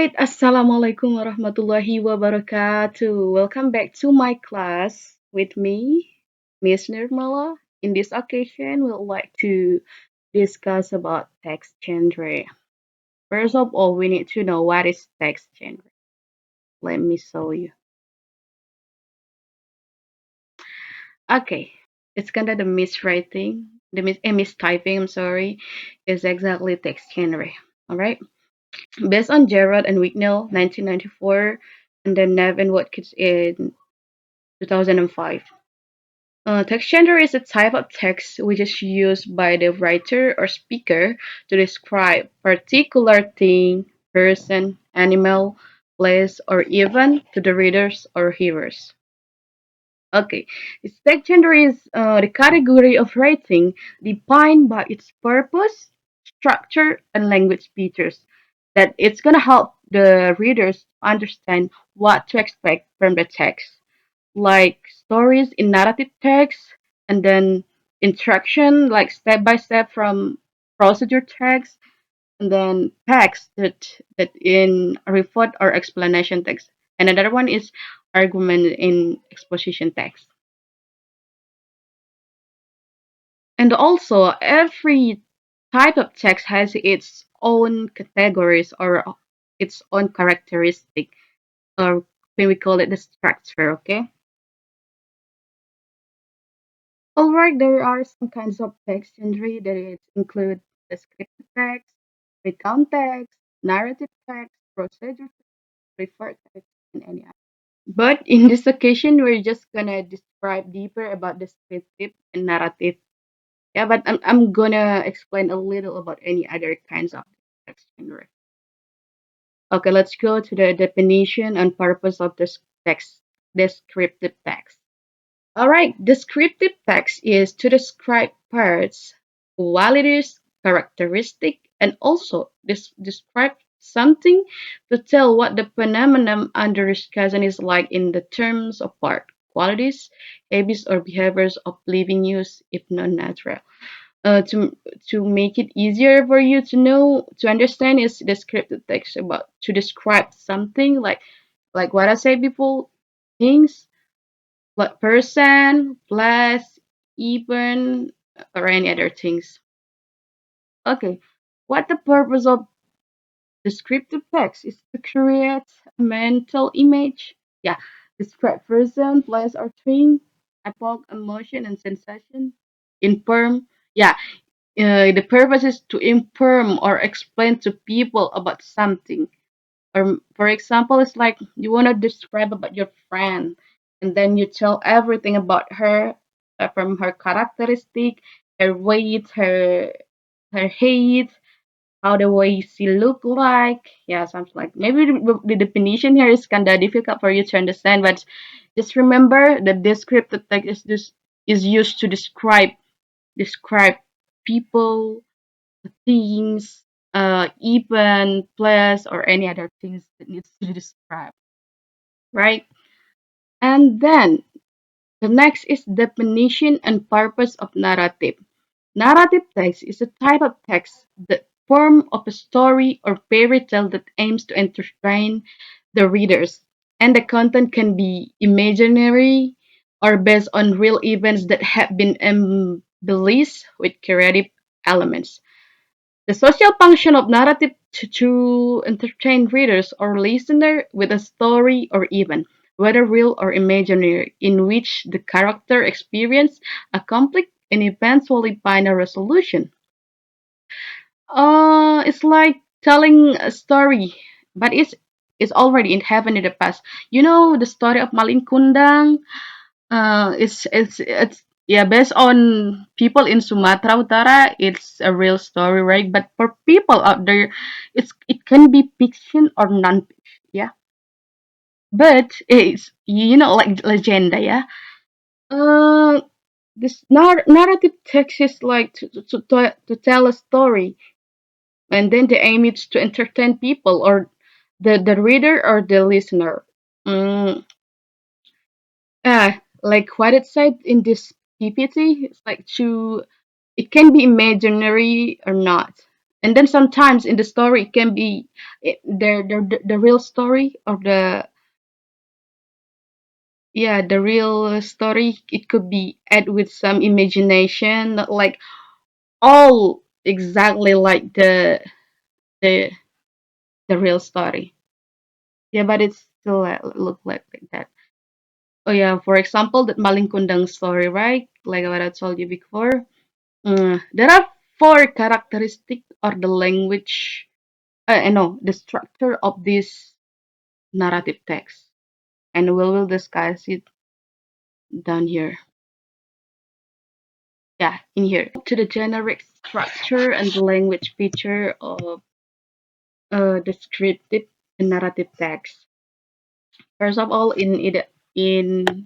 Alright, Assalamualaikum warahmatullahi wabarakatuh. Welcome back to my class with me, Miss Nirmala. In this occasion, we'd like to discuss about text genre. First of all, we need to know what is text genre. Let me show you. Okay, it's kind of the miswriting, mistyping, I'm sorry, is exactly text genre. Alright, based on Gerard and Wicknell, 1994, and then Nev and Watkins in 2005. Text gender is a type of text which is used by the writer or speaker to describe particular thing, person, animal, place, or event to the readers or hearers. Okay, this text gender is the category of writing defined by its purpose, structure, and language features. That it's gonna help the readers understand what to expect from the text like stories in narrative text and then instruction like step by step from procedure text and then text that in report or explanation text and another one is argument in exposition text and also every type of text has its own categories or its own characteristic or when we call it the structure. Okay. Alright, there are some kinds of text genre that include descriptive text, recount text, narrative text, procedure text, refer text, and any other. But in this occasion, we're just gonna describe deeper about descriptive and narrative. Yeah, but I'm gonna explain a little about any other kinds of text genre. Okay, let's go to the definition and purpose of this text, descriptive text. All right, descriptive text is to describe parts, qualities, characteristic, and also describe something to tell what the phenomenon under discussion is like in the terms of part, qualities, habits, or behaviors of living use, if non-natural. To make it easier for you to know to understand is descriptive text about to describe something like what I said before, things what person, plus, even, or any other things. Okay, what the purpose of descriptive text is to create a mental image. Yeah, describe person, place, or thing, epoch, emotion, and sensation. Inform. Yeah, the purpose is to inform or explain to people about something. Or for example, it's like you want to describe about your friend, and then you tell everything about her, from her characteristic, her weight, her height, how the way she look like. Yeah, something like maybe the definition here is kind of difficult for you to understand, but just remember the descriptive text is used to describe people, things, even place or any other things that needs to be described, right? And then the next is definition and purpose of narrative. Narrative text is a type of text, the form of a story or fairy tale that aims to entertain the readers, and the content can be imaginary or based on real events that have been embellished with creative elements. The social function of narrative to entertain readers or listener with a story or event, whether real or imaginary, in which the character experience a conflict and eventually find a resolution. It's like telling a story, but it's already in heaven in the past. You know the story of Malin Kundang. It's yeah, based on people in Sumatra Utara, it's a real story, right? But for people out there, it can be fiction or non-fiction, yeah. But it's like legenda, yeah. Uh, this narrative text is like to tell a story, and then the aim is to entertain people or the reader or the listener. Mm, like what it said in this PPT, it's like to it can be imaginary or not. And then sometimes in the story it can be the real story or the yeah the real story. It could be add with some imagination, not like all exactly like the the real story. Yeah, but it's still look like that. Oh yeah, for example, that Malingkundang story, right? Like what I told you before. There are four characteristics or the language, no, the structure of this narrative text, and we will discuss it down here. Yeah, in here. To the generic structure and the language feature of descriptive and narrative text. First of all, in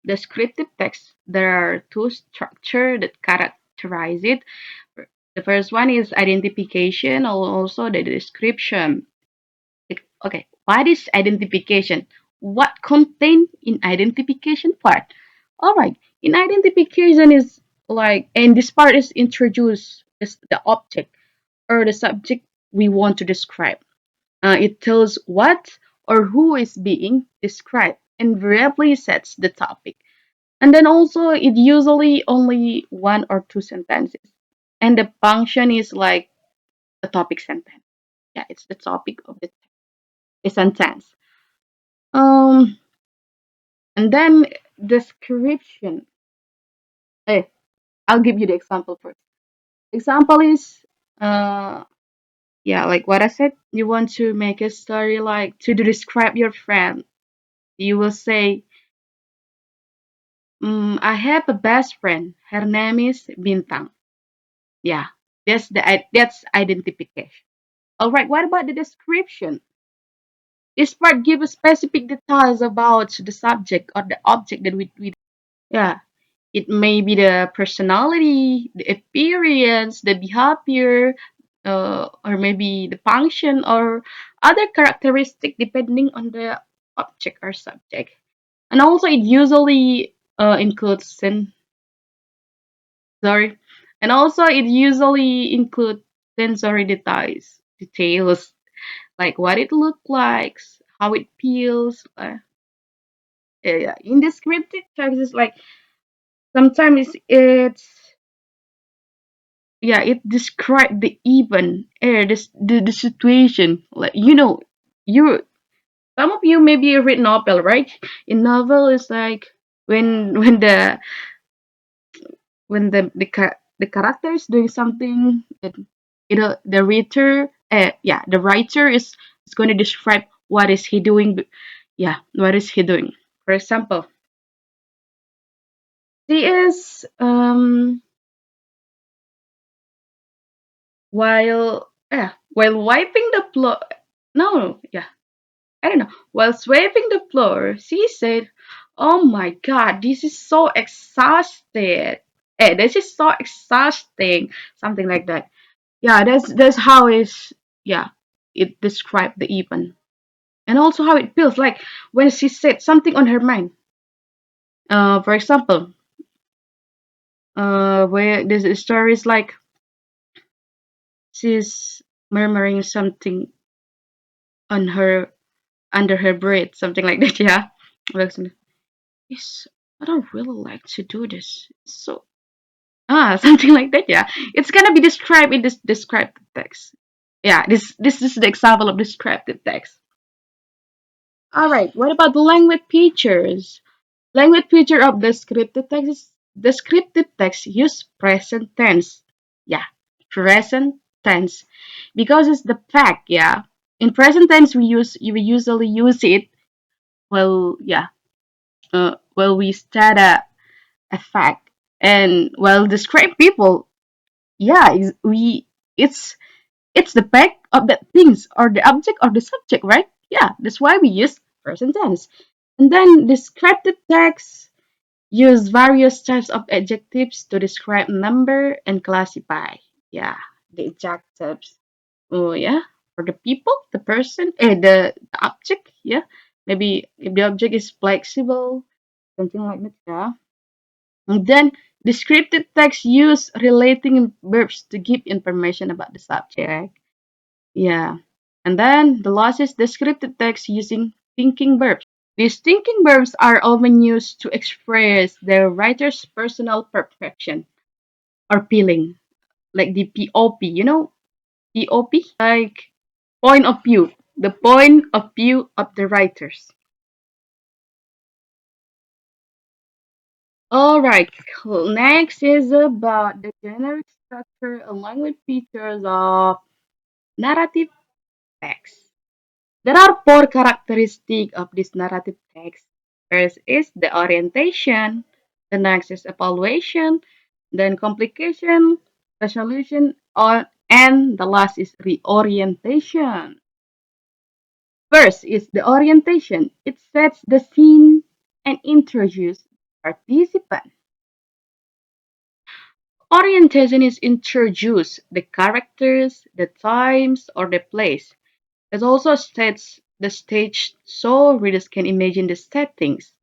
descriptive text, there are two structure that characterize it. The first one is identification, or also the description. Okay, what is identification? What contain in identification part? All right, in identification is like, and this part is introduced as the object or the subject we want to describe. It tells what or who is being described and variably sets the topic. And then also it usually only one or two sentences. And the function is like a topic sentence. Yeah, it's the topic of the sentence. Um, and then description. Hey, I'll give you the example first. Example is yeah, like what I said, you want to make a story like to describe your friend. You will say, I have a best friend. Her name is Bintang. Yeah, that's identification. All right, what about the description? This part gives specific details about the subject or the object that we yeah. It may be the personality, the appearance, the behavior, or maybe the function or other characteristic depending on the object or subject. And also, it usually includes sorry, and also it usually includes sensory details like what it looks like, how it feels. Yeah. In descriptive text, it's like sometimes it's yeah, it describes the even air, the situation. Like you some of you maybe read novel, right? In novel, it's like when the character is doing something, and the reader, the writer is going to describe what is he doing. Yeah, what is he doing? For example, she is while wiping the floor. No, yeah, I don't know. While sweeping the floor, she said, "Oh my God, this is so exhausted. This is so exhausting." Something like that. Yeah, that's how is yeah. It described the even, and also how it feels like when she said something on her mind. For example, where this story is like she's murmuring something on her under her breath, something like that. Yeah, like yes, I don't really like to do this. So something like that. Yeah, it's gonna be described in this descriptive text. Yeah, this is the example of descriptive text. All right, what about the language features? Language feature of descriptive text is descriptive text use present tense. Yeah, present tense because it's the fact. Yeah, in present tense we usually use it. Well, yeah, well we state a fact, and well describe people. Yeah, it's it's the fact of the things or the object or the subject, right? Yeah, that's why we use present tense. And then descriptive text use various types of adjectives to describe number and classify. Yeah, the adjectives. Oh yeah, for the people, the person, the object. Yeah, maybe if the object is flexible, something like that. Yeah. And then descriptive text use relating verbs to give information about the subject. Yeah. And then the last is descriptive text using thinking verbs. These thinking verbs are often used to express the writer's personal perfection or feeling, like the POP, POP, like point of view, the point of view of the writers. All right, cool. Next is about the generic structure and language features of narrative text. There are four characteristics of this narrative text. First is the orientation, the next is evaluation, then complication, resolution, and the last is reorientation. First is the orientation. It sets the scene and introduces participants. Orientation is introduce the characters, the times, or the place. It also sets the stage so readers can imagine the settings.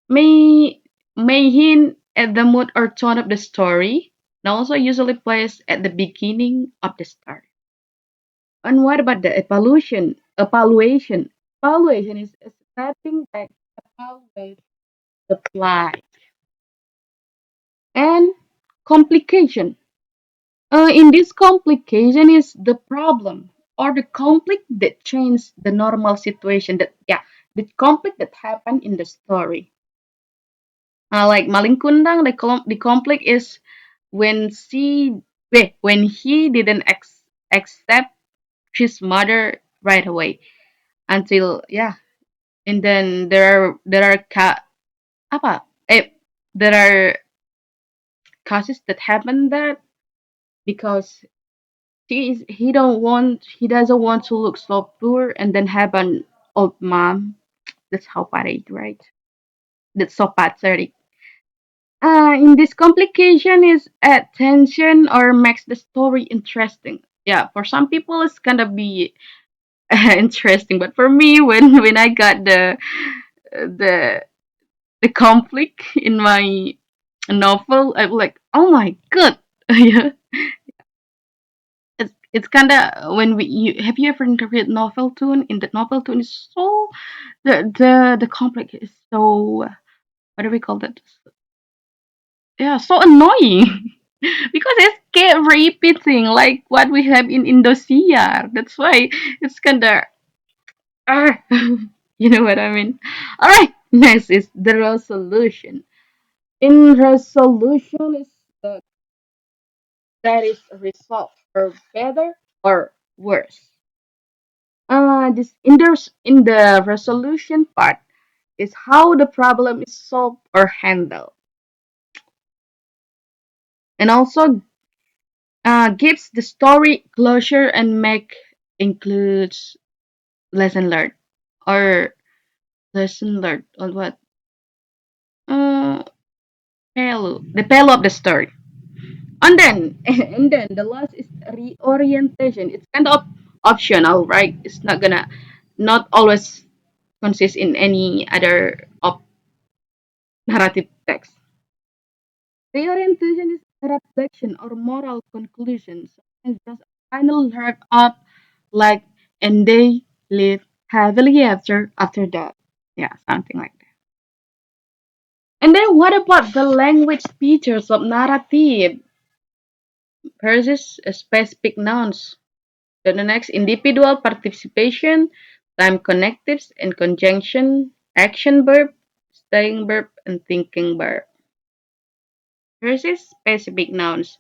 May may hint at the mood or tone of the story, and also usually placed at the beginning of the story. And what about the evaluation? Evaluation is stepping back to evaluate the plot. And complication. In this complication is the problem or the conflict that changes the normal situation the conflict that happened in the story. Like Maling Kundang, the conflict is when when he didn't accept his mother right away until and then apa there are causes that happen that because he doesn't want to look so poor and then have an old mom. That's how pathetic, right? That's so pathetic. In this complication is add tension or makes the story interesting. Yeah, for some people it's gonna be interesting, but for me, when I got the the conflict in my novel, I'm like, oh my god, yeah. It's kind of when we you have you ever read novel tune? In the novel tune is so the conflict is so what do we call that? Yeah, so annoying because it kept repeating like what we have in Indonesia. That's why it's kind of you know what I mean. All right, next is the resolution. In resolution is the that is resolved or better or worse. This in the resolution part is how the problem is solved or handled, and also gives the story closure and make includes lesson learned or lesson learned on what uh, the pelu of the story. And then and then the last is reorientation. It's kind of optional, right? It's not always consist in any other of narrative text. Reorientation is a reflection or moral conclusions and just a final wrap up like and they live happily after that. Yeah, something like that. And then what about the language features of narrative versus specific nouns? Then the next individual participation, time connectives and conjunction, action verb, staying verb, and thinking verb. Versus specific nouns.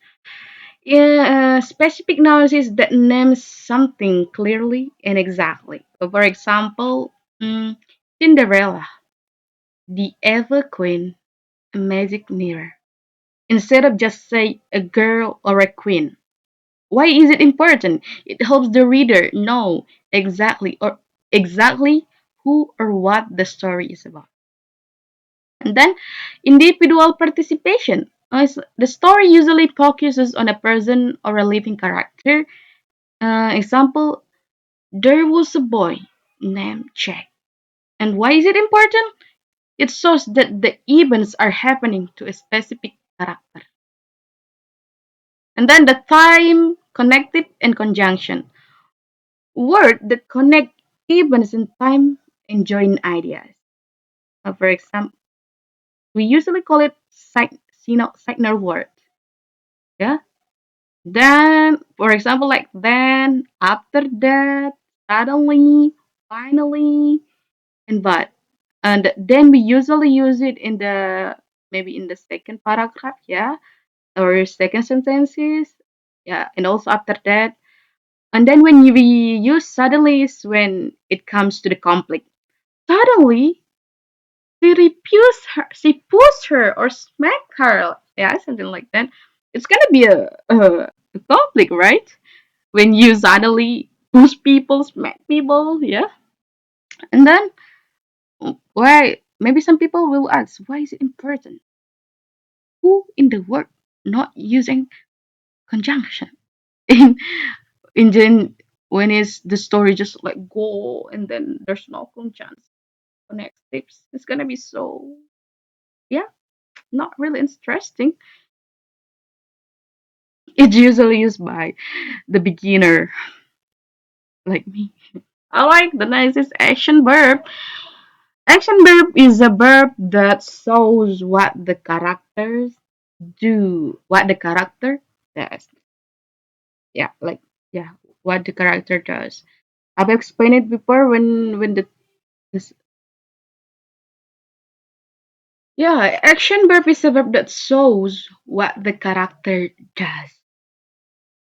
Yeah, specific nouns is that names something clearly and exactly. For example, Cinderella, the Ever Queen, a magic mirror. Instead of just say a girl or a queen. Why is it important? It helps the reader know exactly who or what the story is about. And then individual participation. The story usually focuses on a person or a living character. Example, there was a boy named Jack. And why is it important? It shows that the events are happening to a specific character. And then the time, connective, and conjunction. Word that connect events in time and join ideas. For example, we usually call it signal word. Yeah. Then, for example, like then, after that, suddenly, finally, and but. And then we usually use it in the maybe in the second paragraph, yeah, or second sentences, yeah, and also after that. And then when we use suddenly is when it comes to the conflict. Suddenly, she pushed her or smacked her, yeah, something like that. It's gonna be a conflict, right? When you suddenly push people, smack people, yeah. And then why? Maybe some people will ask, why is it important? Who in the world not using conjunction? in then when is the story just like go and then there's no conjunction connect tips, it's gonna be so, yeah, not really interesting. It's usually used by the beginner like me. I like the nicest action verb. Action verb is a verb that shows what the characters do, what the character does. Yeah, like yeah, what the character does. I've explained it before when the this, yeah, action verb is a verb that shows what the character does.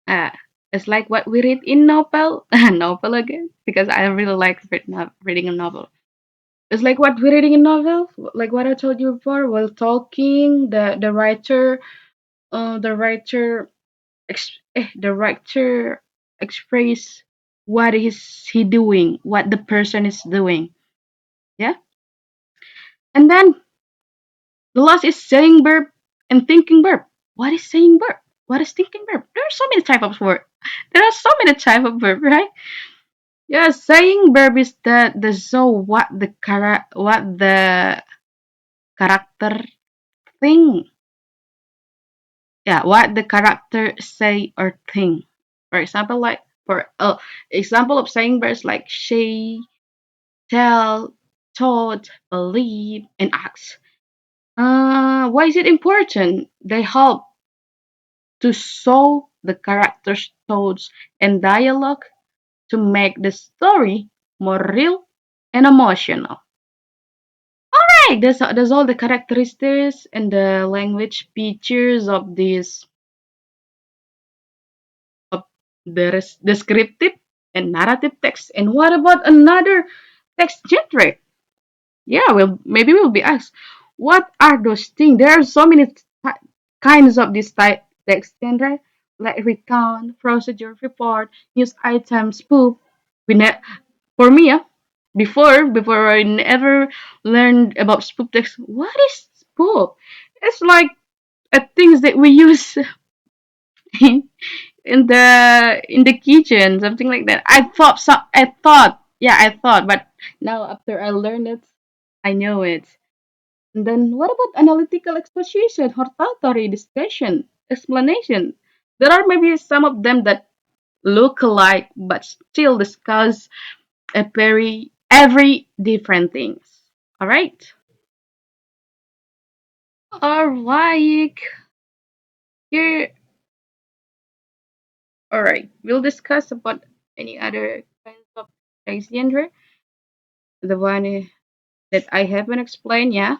Uh, it's like what we read in novel, novel again, because I really like reading a novel. It's like what we're reading in novel, like what I told you before. While talking, the writer the writer express what is he doing, what the person is doing. Yeah, and then the last is saying verb and thinking verb. What is saying verb? What is thinking verb? There are so many type of word. There are so many type of verb, right? Yeah, saying verb is the show what the character think. Yeah, what the character say or think. For example, like for example of saying verbs like say, tell, thought, believe, and act. Why is it important? They help to show the character's thoughts and dialogue to make the story more real and emotional. Right, that's all the characteristics and the language features of this of the descriptive and narrative text. And what about another text genre? Yeah, well, maybe we'll be asked, what are those things? There are so many kinds of this type text genre, like recount, procedure, report, news items, spoof. For me, before I never learned about spoof text. What is spoof? It's like things that we use in, in the kitchen, something like that. I thought, but now after I learned it, I know it. And then what about analytical exposition, hortatory discussion, explanation? There are maybe some of them that look alike but still discuss a very every different things. All right. All right. Here. All right. We'll discuss about any other kinds of text genre. The one that I haven't explained, yeah,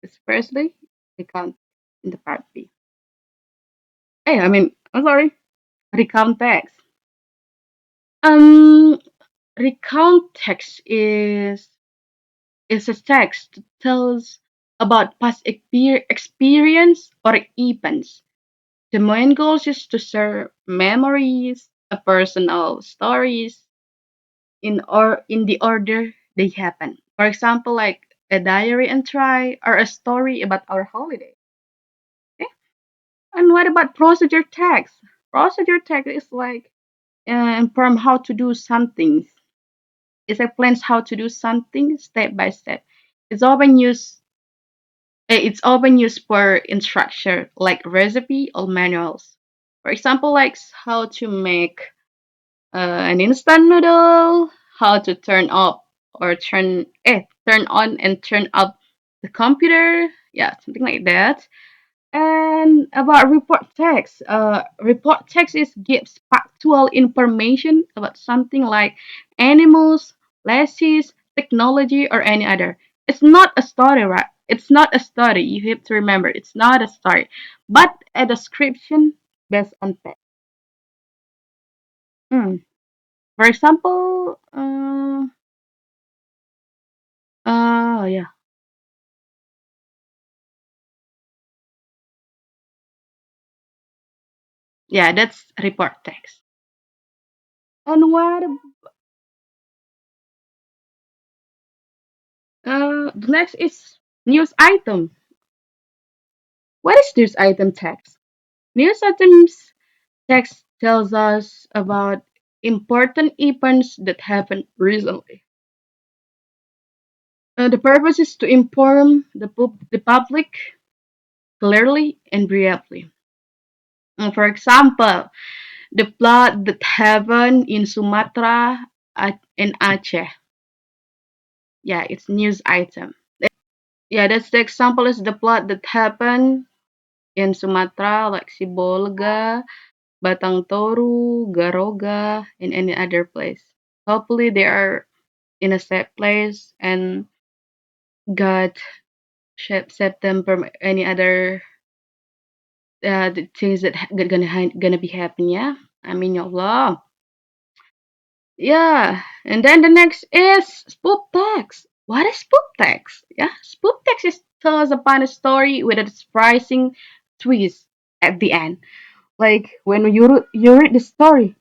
is firstly recount in the part B. Hey, I'm sorry, recount text. Um, recount text is a text that tells about past experience or events. The main goal is to share memories, personal stories in the order they happen. For example, like a diary entry or a story about our holiday. Okay? And what about procedure text? Procedure text is like from how to do something. It explains how to do something step by step. It's often used it's often used for instruction like recipe or manuals. For example, like how to make an instant noodle, how to turn up or turn on and turn up the computer, yeah, something like that. And about report text, report text is gives factual information about something like animals, places, technology, or any other. It's not a story, right? It's not a story. You have to remember, it's not a story, but a description based on fact. Hmm. For example, yeah, yeah, that's report text. And the next is news item. What is news item text? News items text tells us about important events that happened recently. The purpose is to inform the public clearly and briefly. For example, the flood that happened in Sumatra and Aceh. Yeah, it's news item. Yeah, that's the example is the flood that happened in Sumatra, like Sibolga, Batang Toru, Garoga, and any other place. Hopefully, they are in a safe place and God save them from any other the things that gonna be happen. Yeah, I mean, ya Allah. Yeah, and then the next is spoof text. What is spoof text? Yeah, spoof text is tells upon a story with a surprising twist at the end. Like when you read the story,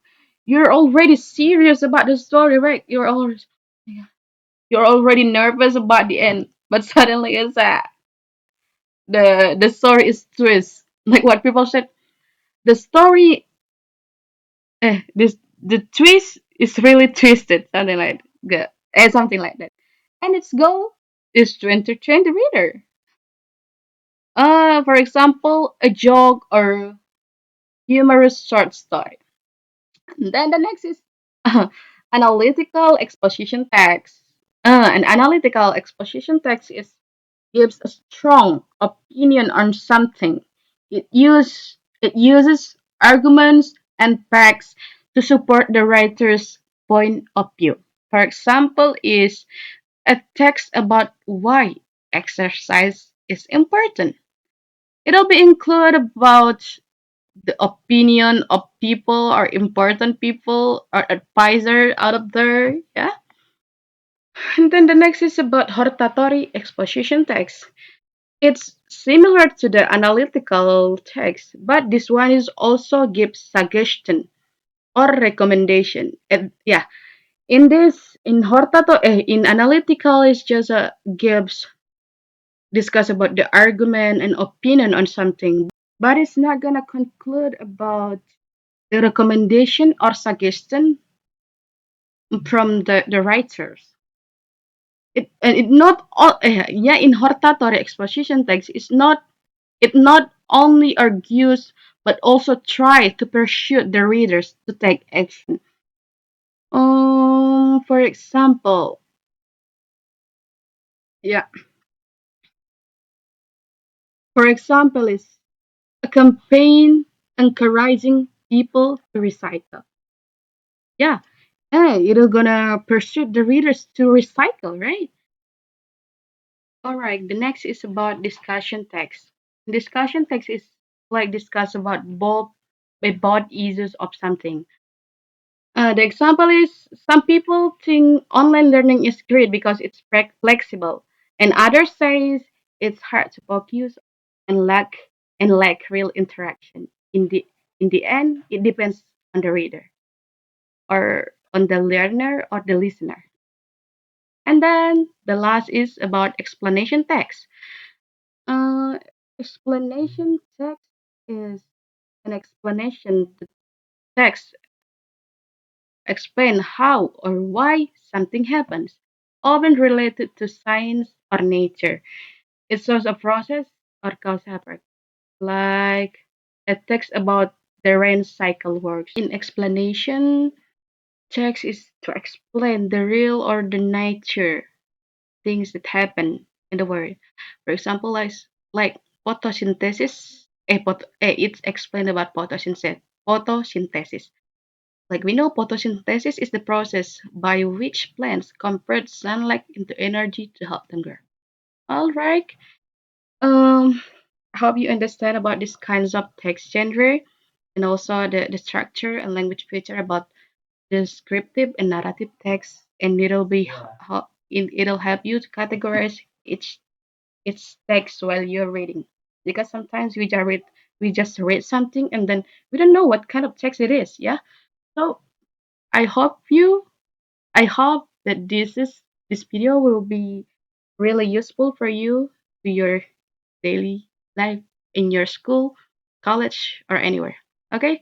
you're already serious about the story, right? You're already nervous about the end, but suddenly it's the story is twist. Like what people said, the story, this the twist is really twisted, something like that, something like that. And its goal is to entertain the reader. For example, a joke or humorous short story. And then the next is analytical exposition text. An analytical exposition text is gives a strong opinion on something. It uses arguments and facts to support the writer's point of view. For example, is a text about why exercise is important. It'll be included about the opinion of people or important people or advisor out of there. Yeah. And then the next is about hortatory exposition text. It's similar to the analytical text, but this one is also gives suggestion or recommendation. And yeah, in analytical, is just gives discuss about the argument and opinion on something, but it's not gonna conclude about the recommendation or suggestion from the writers. It not all yeah in hortatory exposition text it not only argues but also try to persuade the readers to take action. For example, yeah, for example is a campaign encouraging people to recycle. Yeah, hey, you're gonna persuade the readers to recycle, right? All right, the next is about discussion text. Discussion text is like discuss about issues of something. The example is some people think online learning is great because it's flexible, and others says it's hard to focus and lack real interaction. In the end, it depends on the reader or on the learner or the listener. And then the last is about explanation text. Uh, explanation text is an explanation. The text explain how or why something happens. often related to science or nature. It shows a process or cause effect, like a text about the rain cycle works. In explanation, text is to explain the real or the nature things that happen in the world. For example, like photosynthesis. It's explained about photosynthesis. Photosynthesis. Like we know, photosynthesis is the process by which plants convert sunlight into energy to help them grow. All right. Um, I hope you understand about these kinds of text genre and also the structure and language feature about descriptive and narrative text, and it'll help you to categorize each text while you're reading. Because sometimes we just read something and then we don't know what kind of text it is. Yeah. So I hope you I hope that this video will be really useful for you to your daily life in your school, college, or anywhere. Okay?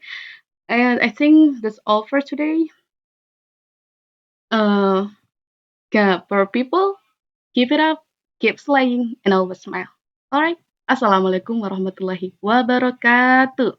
And I think that's all for today. Uh yeah, for people, keep it up, keep slaying, and always smile. Alright. Assalamualaikum warahmatullahi wabarakatuh.